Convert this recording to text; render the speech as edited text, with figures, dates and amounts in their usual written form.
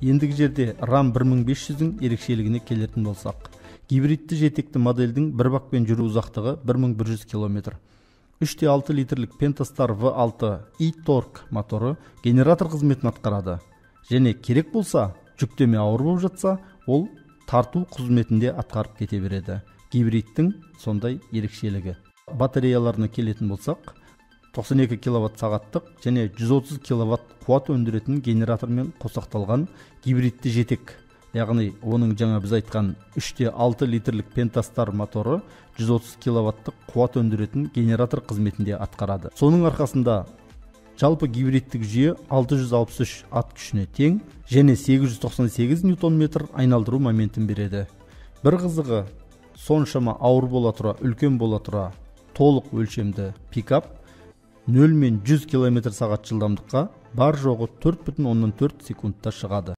Ендігі жерде RAM 1500-дің ерекшелігіне келетін болсақ. Гибридті жетекті модельдің бір бақпен жүру ұзақтығы 1100 км. 3,6 литрлік Pentastar V6 e-torque моторы генератор қызметін атқарады. Және керек болса, жүктеме ауыр болып жатса, ол тарту қызметінде атқарып кете береді. Гибридтің сондай ерекшелігі. Батареяларына келетін болсақ, 92 киловатт сағаттық және 130 киловатт қуат өндіретін генератормен қосақталған гибридті жетек. Яғни оның жаңа біз айтқан 3,6 литрлік Pentastar моторы 130 киловаттық қуат өндіретін генератор қызметінде атқарады. Соның арқасында жалпы гибридтік жүйе 663 ат күшіне тең және 898 ньютон-метр айналдыру моментін береді. Бір қызығы, соншама ауыр бола тұра, үлкен бола тұра, толық өлшемді пикап 0 мен 100 км/сағат жылдамдыққа бар жоғы 4,4 секундта шығады.